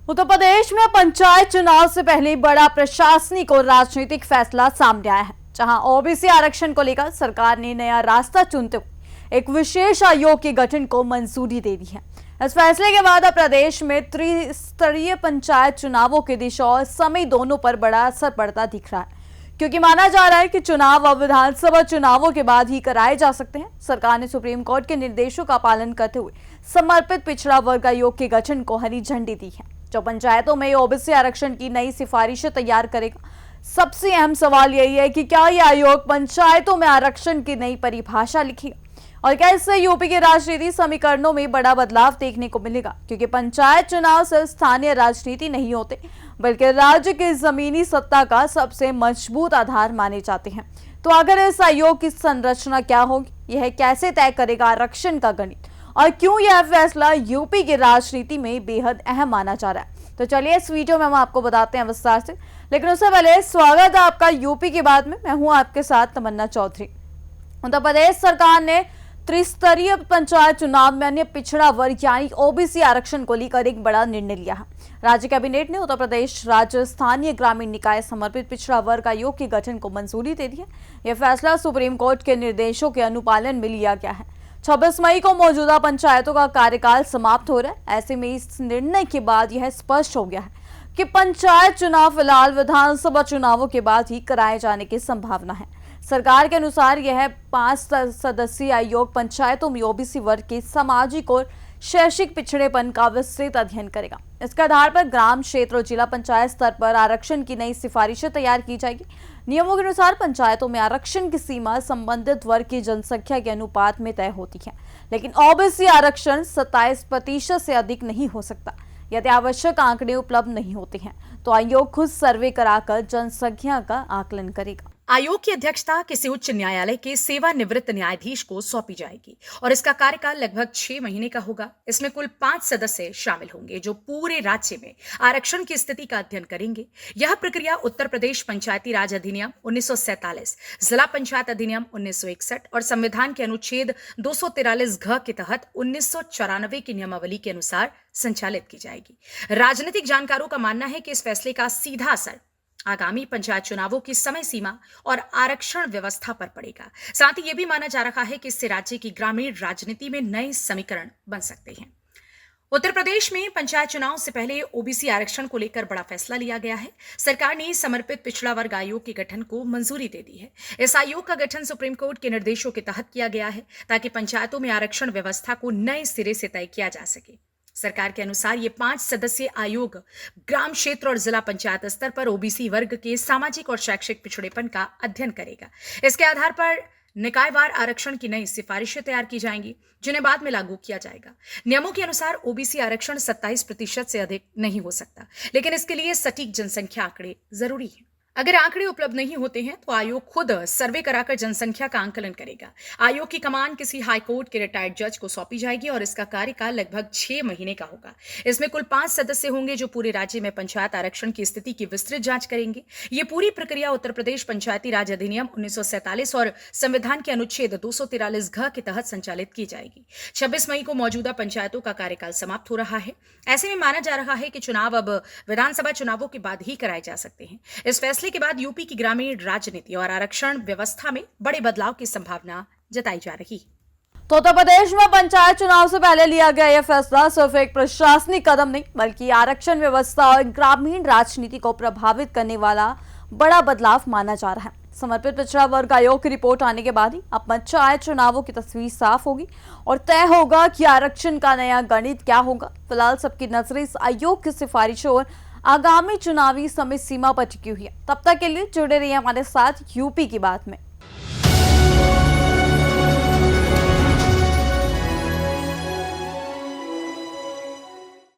उत्तर प्रदेश में पंचायत चुनाव से पहले बड़ा प्रशासनिक और राजनीतिक फैसला सामने आया है, जहां ओबीसी आरक्षण को लेकर सरकार ने नया रास्ता चुनते हुए एक विशेष आयोग के गठन को मंजूरी दे दी है। इस फैसले के बाद अब प्रदेश में त्रिस्तरीय पंचायत चुनावों की दिशा और समय दोनों पर बड़ा असर पड़ता दिख रहा है, क्योंकि माना जा रहा है कि चुनाव अब विधानसभा चुनावों के बाद ही कराए जा सकते हैं। सरकार ने सुप्रीम कोर्ट के निर्देशों का पालन करते हुए समर्पित पिछड़ा वर्ग आयोग के गठन को हरी झंडी दी है, जो पंचायतों में ओबीसी आरक्षण की नई सिफारिशें तैयार करेगा। सबसे अहम सवाल यही है कि क्या यह आयोग पंचायतों में आरक्षण की नई परिभाषा लिखेगा और क्या इससे यूपी के राजनीति समीकरणों में बड़ा बदलाव देखने को मिलेगा, क्योंकि पंचायत चुनाव सिर्फ स्थानीय राजनीति नहीं होते बल्कि राज्य की जमीनी सत्ता का सबसे मजबूत आधार माने जाते हैं। तो अगर इस आयोग की संरचना क्या होगी, यह कैसे तय करेगा आरक्षण का गणित, और क्यों यह फैसला यूपी की राजनीति में बेहद अहम माना जा रहा है, तो चलिए इस वीडियो में हम आपको बताते हैं विस्तार से। लेकिन उससे पहले स्वागत है आपका यूपी के बाद में। मैं हूं आपके साथ तमन्ना चौधरी। उत्तर प्रदेश सरकार ने त्रिस्तरीय पंचायत चुनाव में अन्य पिछड़ा वर्ग यानी ओबीसी आरक्षण को लेकर एक बड़ा निर्णय लिया है। राज्य कैबिनेट ने उत्तर प्रदेश राज्य स्थानीय ग्रामीण निकाय समर्पित पिछड़ा वर्ग आयोग के गठन को मंजूरी दे दी है। यह फैसला सुप्रीम कोर्ट के निर्देशों के अनुपालन में लिया गया है। 26 मई को मौजूदा पंचायतों का कार्यकाल समाप्त हो रहा है। ऐसे में इस निर्णय के बाद यह स्पष्ट हो गया है कि पंचायत चुनाव फिलहाल विधानसभा चुनावों के बाद ही कराए जाने की संभावना है। सरकार के अनुसार यह 5 सदस्यीय आयोग पंचायतों में ओबीसी वर्ग के सामाजिक और शैक्षिक पिछड़ेपन का विस्तृत अध्ययन करेगा। इसके आधार पर ग्राम, क्षेत्र और जिला पंचायत स्तर पर आरक्षण की नई सिफारिशें तैयार की जाएगी। नियमों के अनुसार पंचायतों में आरक्षण की सीमा संबंधित वर्ग की जनसंख्या के अनुपात में तय होती है, लेकिन ओबीसी आरक्षण 27% से अधिक नहीं हो सकता यदि आवश्यक आंकड़े उपलब्ध नहीं होते हैं। तो आयोग खुद सर्वे कराकर जनसंख्या का आकलन करेगा। आयोग की अध्यक्षता किसी उच्च न्यायालय के सेवानिवृत्त न्यायाधीश को सौंपी जाएगी और इसका कार्यकाल लगभग 6 महीने का होगा। इसमें कुल 5 सदस्य शामिल होंगे जो पूरे राज्य में आरक्षण की स्थिति का अध्ययन करेंगे। यह प्रक्रिया उत्तर प्रदेश पंचायती राज अधिनियम 1947, जिला पंचायत अधिनियम 1961 और संविधान के अनुच्छेद 243 घ के तहत 1994 की नियमावली के अनुसार संचालित की जाएगी। राजनीतिक जानकारों का मानना है कि इस फैसले का सीधा असर आगामी पंचायत चुनावों की समय सीमा और आरक्षण व्यवस्था पर पड़ेगा। साथ ही यह भी माना जा रहा है कि इससे राज्य की ग्रामीण राजनीति में नए समीकरण बन सकते हैं। उत्तर प्रदेश में पंचायत चुनाव से पहले ओबीसी आरक्षण को लेकर बड़ा फैसला लिया गया है। सरकार ने समर्पित पिछड़ा वर्ग आयोग के गठन को मंजूरी दे दी है। इस आयोग का गठन सुप्रीम कोर्ट के निर्देशों के तहत किया गया है ताकि पंचायतों में आरक्षण व्यवस्था को नए सिरे से तय किया जा सके। सरकार के अनुसार ये 5 सदस्यीय आयोग ग्राम, क्षेत्र और जिला पंचायत स्तर पर ओबीसी वर्ग के सामाजिक और शैक्षिक पिछड़ेपन का अध्ययन करेगा। इसके आधार पर निकायवार आरक्षण की नई सिफारिशें तैयार की जाएंगी, जिन्हें बाद में लागू किया जाएगा। नियमों के अनुसार ओबीसी आरक्षण 27% से अधिक नहीं हो सकता, लेकिन इसके लिए सटीक जनसंख्या आंकड़े जरूरी हैं। अगर आंकड़े उपलब्ध नहीं होते हैं तो आयोग खुद सर्वे कराकर जनसंख्या का आंकलन करेगा। आयोग की कमान किसी हाईकोर्ट के रिटायर्ड जज को सौंपी जाएगी और इसका कार्यकाल लगभग 6 महीने का होगा। इसमें कुल 5 सदस्य होंगे जो पूरे राज्य में पंचायत आरक्षण की स्थिति की विस्तृत जांच करेंगे। ये पूरी प्रक्रिया उत्तर प्रदेश पंचायती राज अधिनियम 1947 और संविधान के अनुच्छेद 243 घ के तहत संचालित की जाएगी। 26 मई को मौजूदा पंचायतों का कार्यकाल समाप्त हो रहा है। ऐसे में माना जा रहा है कि चुनाव अब विधानसभा चुनावों के बाद ही कराए जा सकते हैं। इस फैसले के बाद यूपी की ग्रामीण राजनीति और आरक्षण व्यवस्था में बड़े बदलाव की संभावना जताई जा रही है। तो उत्तर प्रदेश में पंचायत चुनाव से पहले लिया गया यह फैसला सिर्फ एक प्रशासनिक कदम नहीं बल्कि आरक्षण व्यवस्था और ग्रामीण राजनीति को प्रभावित करने वाला बड़ा बदलाव माना जा रहा है। समर्पित पिछड़ा वर्ग आयोग की रिपोर्ट आने के बाद ही अब पंचायत चुनावों की तस्वीर साफ होगी और तय होगा कि आरक्षण का नया गणित क्या होगा। फिलहाल सबकी नजरें इस आयोग की सिफारिशों और आगामी चुनावी समय सीमा पर टिकी हुई है। तब तक के लिए जुड़े रहिए हमारे साथ यूपी की बात में।